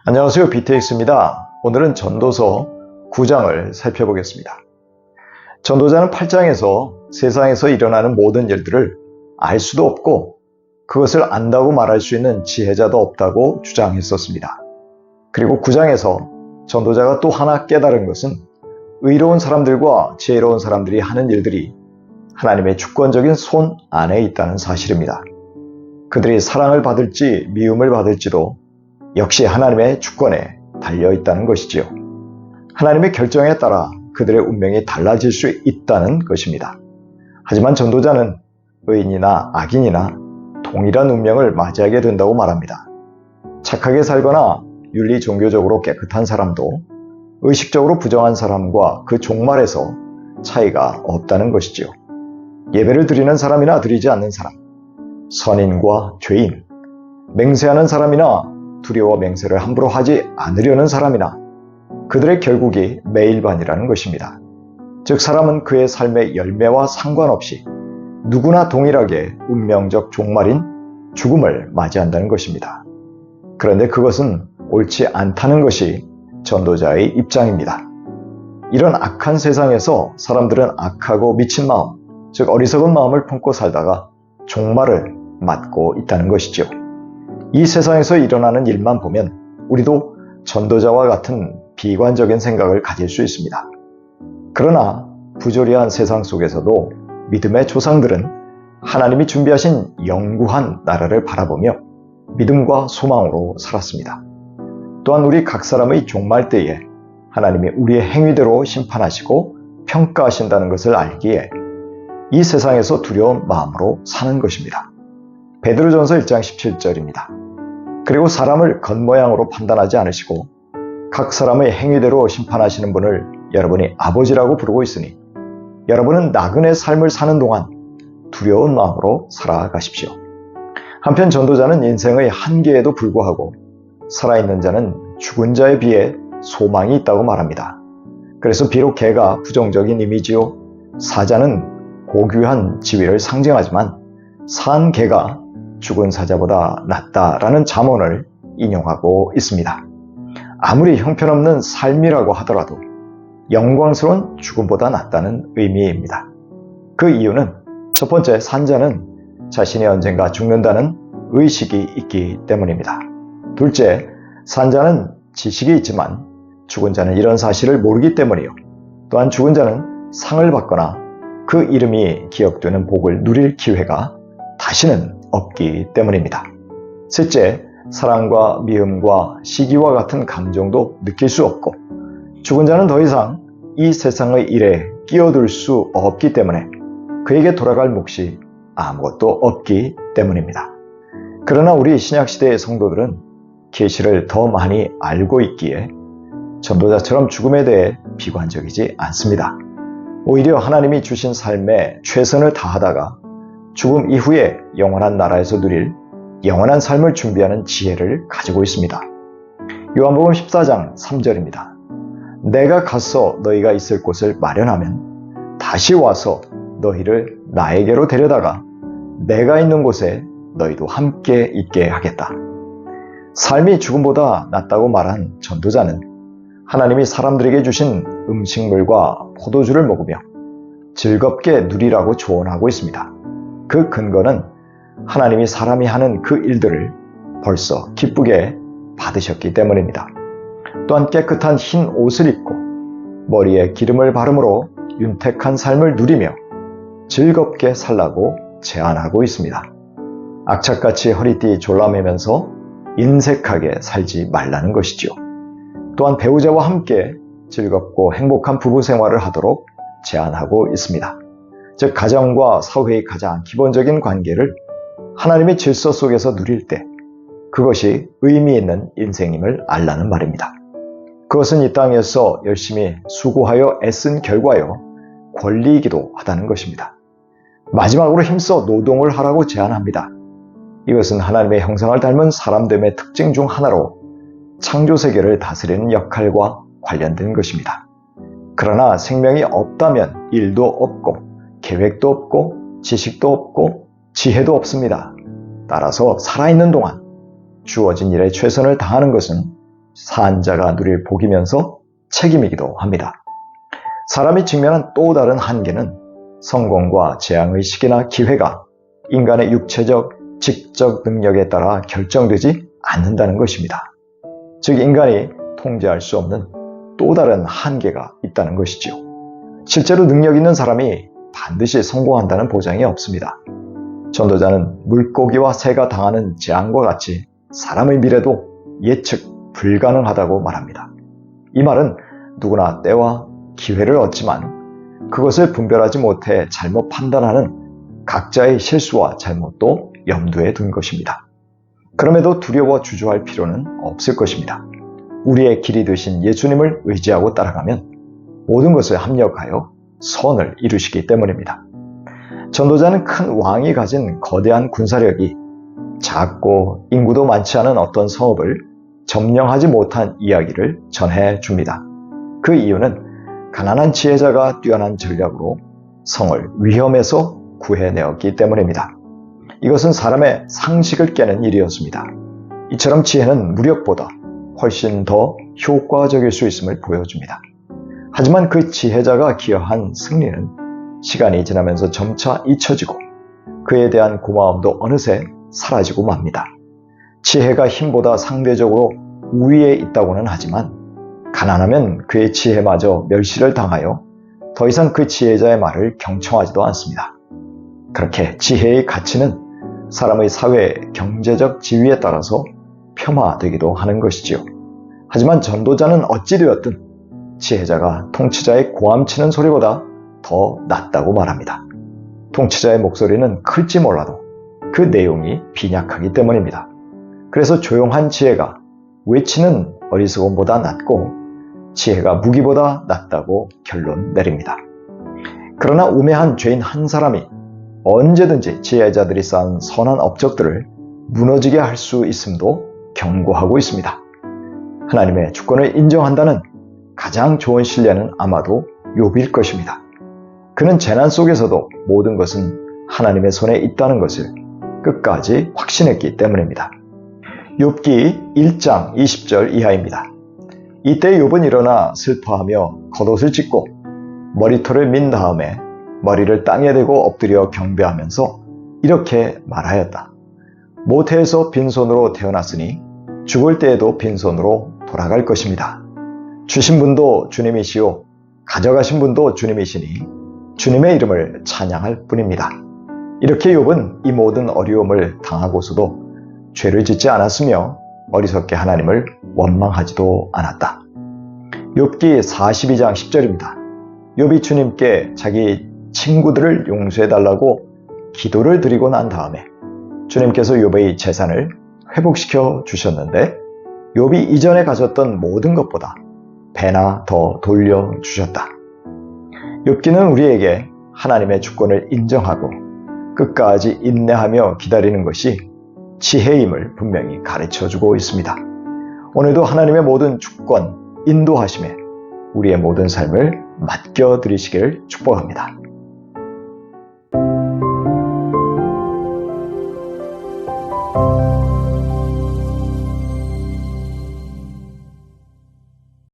안녕하세요. BTX입니다. 오늘은 전도서 9장을 살펴보겠습니다. 전도자는 8장에서 세상에서 일어나는 모든 일들을 알 수도 없고 그것을 안다고 말할 수 있는 지혜자도 없다고 주장했었습니다. 그리고 9장에서 전도자가 또 하나 깨달은 것은 의로운 사람들과 지혜로운 사람들이 하는 일들이 하나님의 주권적인 손 안에 있다는 사실입니다. 그들이 사랑을 받을지 미움을 받을지도 역시 하나님의 주권에 달려 있다는 것이지요. 하나님의 결정에 따라 그들의 운명이 달라질 수 있다는 것입니다. 하지만 전도자는 의인이나 악인이나 동일한 운명을 맞이하게 된다고 말합니다. 착하게 살거나 윤리 종교적으로 깨끗한 사람도 의식적으로 부정한 사람과 그 종말에서 차이가 없다는 것이지요. 예배를 드리는 사람이나 드리지 않는 사람, 선인과 죄인, 맹세하는 사람이나 두려워 맹세를 함부로 하지 않으려는 사람이나 그들의 결국이 매일반이라는 것입니다. 즉 사람은 그의 삶의 열매와 상관없이 누구나 동일하게 운명적 종말인 죽음을 맞이한다는 것입니다. 그런데 그것은 옳지 않다는 것이 전도자의 입장입니다. 이런 악한 세상에서 사람들은 악하고 미친 마음, 즉 어리석은 마음을 품고 살다가 종말을 맞고 있다는 것이죠. 이 세상에서 일어나는 일만 보면 우리도 전도자와 같은 비관적인 생각을 가질 수 있습니다. 그러나 부조리한 세상 속에서도 믿음의 조상들은 하나님이 준비하신 영구한 나라를 바라보며 믿음과 소망으로 살았습니다. 또한 우리 각 사람의 종말 때에 하나님이 우리의 행위대로 심판하시고 평가하신다는 것을 알기에 이 세상에서 두려운 마음으로 사는 것입니다. 베드로전서 1장 17절입니다. 그리고 사람을 겉모양으로 판단하지 않으시고 각 사람의 행위대로 심판하시는 분을 여러분이 아버지라고 부르고 있으니 여러분은 나그네 삶을 사는 동안 두려운 마음으로 살아가십시오. 한편 전도자는 인생의 한계에도 불구하고 살아있는 자는 죽은 자에 비해 소망이 있다고 말합니다. 그래서 비록 개가 부정적인 이미지요, 사자는 고귀한 지위를 상징하지만 산 개가 죽은 사자보다 낫다라는 잠언을 인용하고 있습니다. 아무리 형편없는 삶이라고 하더라도 영광스러운 죽음보다 낫다는 의미입니다. 그 이유는 첫 번째, 산자는 자신이 언젠가 죽는다는 의식이 있기 때문입니다. 둘째, 산자는 지식이 있지만 죽은 자는 이런 사실을 모르기 때문이요. 또한 죽은 자는 상을 받거나 그 이름이 기억되는 복을 누릴 기회가 다시는 없기 때문입니다. 셋째, 사랑과 미움과 시기와 같은 감정도 느낄 수 없고 죽은 자는 더 이상 이 세상의 일에 끼어들 수 없기 때문에 그에게 돌아갈 몫이 아무것도 없기 때문입니다. 그러나 우리 신약시대의 성도들은 계시를 더 많이 알고 있기에 전도자처럼 죽음에 대해 비관적이지 않습니다. 오히려 하나님이 주신 삶에 최선을 다하다가 죽음 이후에 영원한 나라에서 누릴 영원한 삶을 준비하는 지혜를 가지고 있습니다. 요한복음 14장 3절입니다. 내가 가서 너희가 있을 곳을 마련하면 다시 와서 너희를 나에게로 데려다가 내가 있는 곳에 너희도 함께 있게 하겠다. 삶이 죽음보다 낫다고 말한 전도자는 하나님이 사람들에게 주신 음식물과 포도주를 먹으며 즐겁게 누리라고 조언하고 있습니다. 그 근거는 하나님이 사람이 하는 그 일들을 벌써 기쁘게 받으셨기 때문입니다. 또한 깨끗한 흰 옷을 입고 머리에 기름을 바름으로 윤택한 삶을 누리며 즐겁게 살라고 제안하고 있습니다. 악착같이 허리띠 졸라매면서 인색하게 살지 말라는 것이죠. 또한 배우자와 함께 즐겁고 행복한 부부 생활을 하도록 제안하고 있습니다. 즉 가정과 사회의 가장 기본적인 관계를 하나님의 질서 속에서 누릴 때 그것이 의미 있는 인생임을 알라는 말입니다. 그것은 이 땅에서 열심히 수고하여 애쓴 결과요 권리이기도 하다는 것입니다. 마지막으로 힘써 노동을 하라고 제안합니다. 이것은 하나님의 형상을 닮은 사람됨의 특징 중 하나로 창조세계를 다스리는 역할과 관련된 것입니다. 그러나 생명이 없다면 일도 없고 계획도 없고 지식도 없고 지혜도 없습니다. 따라서 살아있는 동안 주어진 일에 최선을 다하는 것은 산 자가 누릴 복이면서 책임이기도 합니다. 사람이 직면한 또 다른 한계는 성공과 재앙의 시기나 기회가 인간의 육체적, 직접 능력에 따라 결정되지 않는다는 것입니다. 즉 인간이 통제할 수 없는 또 다른 한계가 있다는 것이지요. 실제로 능력 있는 사람이 반드시 성공한다는 보장이 없습니다. 전도자는 물고기와 새가 당하는 재앙과 같이 사람의 미래도 예측 불가능하다고 말합니다. 이 말은 누구나 때와 기회를 얻지만 그것을 분별하지 못해 잘못 판단하는 각자의 실수와 잘못도 염두에 둔 것입니다. 그럼에도 두려워 주저할 필요는 없을 것입니다. 우리의 길이 되신 예수님을 의지하고 따라가면 모든 것을 합력하여 선을 이루시기 때문입니다. 전도자는 큰 왕이 가진 거대한 군사력이 작고 인구도 많지 않은 어떤 성읍을 점령하지 못한 이야기를 전해줍니다. 그 이유는 가난한 지혜자가 뛰어난 전략으로 성을 위험에서 구해내었기 때문입니다. 이것은 사람의 상식을 깨는 일이었습니다. 이처럼 지혜는 무력보다 훨씬 더 효과적일 수 있음을 보여줍니다. 하지만 그 지혜자가 기여한 승리는 시간이 지나면서 점차 잊혀지고 그에 대한 고마움도 어느새 사라지고 맙니다. 지혜가 힘보다 상대적으로 우위에 있다고는 하지만 가난하면 그의 지혜마저 멸시를 당하여 더 이상 그 지혜자의 말을 경청하지도 않습니다. 그렇게 지혜의 가치는 사람의 사회, 경제적 지위에 따라서 폄하되기도 하는 것이지요. 하지만 전도자는 어찌되었든 지혜자가 통치자의 고함치는 소리보다 더 낫다고 말합니다. 통치자의 목소리는 클지 몰라도 그 내용이 빈약하기 때문입니다. 그래서 조용한 지혜가 외치는 어리석음보다 낫고 지혜가 무기보다 낫다고 결론 내립니다. 그러나 우매한 죄인 한 사람이 언제든지 지혜자들이 쌓은 선한 업적들을 무너지게 할 수 있음도 경고하고 있습니다. 하나님의 주권을 인정한다는 가장 좋은 신뢰는 아마도 욥일 것입니다. 그는 재난 속에서도 모든 것은 하나님의 손에 있다는 것을 끝까지 확신했기 때문입니다. 욥기 1장 20절 이하입니다. 이때 욥은 일어나 슬퍼하며 겉옷을 찢고 머리털을 민 다음에 머리를 땅에 대고 엎드려 경배하면서 이렇게 말하였다. 모태에서 빈손으로 태어났으니 죽을 때에도 빈손으로 돌아갈 것입니다. 주신 분도 주님이시요 가져가신 분도 주님이시니 주님의 이름을 찬양할 뿐입니다. 이렇게 욥은 이 모든 어려움을 당하고서도 죄를 짓지 않았으며 어리석게 하나님을 원망하지도 않았다. 욥기 42장 10절입니다. 욥이 주님께 자기 친구들을 용서해달라고 기도를 드리고 난 다음에 주님께서 욥의 재산을 회복시켜 주셨는데 욥이 이전에 가졌던 모든 것보다 배나 더 돌려주셨다. 욥기는 우리에게 하나님의 주권을 인정하고 끝까지 인내하며 기다리는 것이 지혜임을 분명히 가르쳐주고 있습니다. 오늘도 하나님의 모든 주권, 인도하심에 우리의 모든 삶을 맡겨드리시길 축복합니다.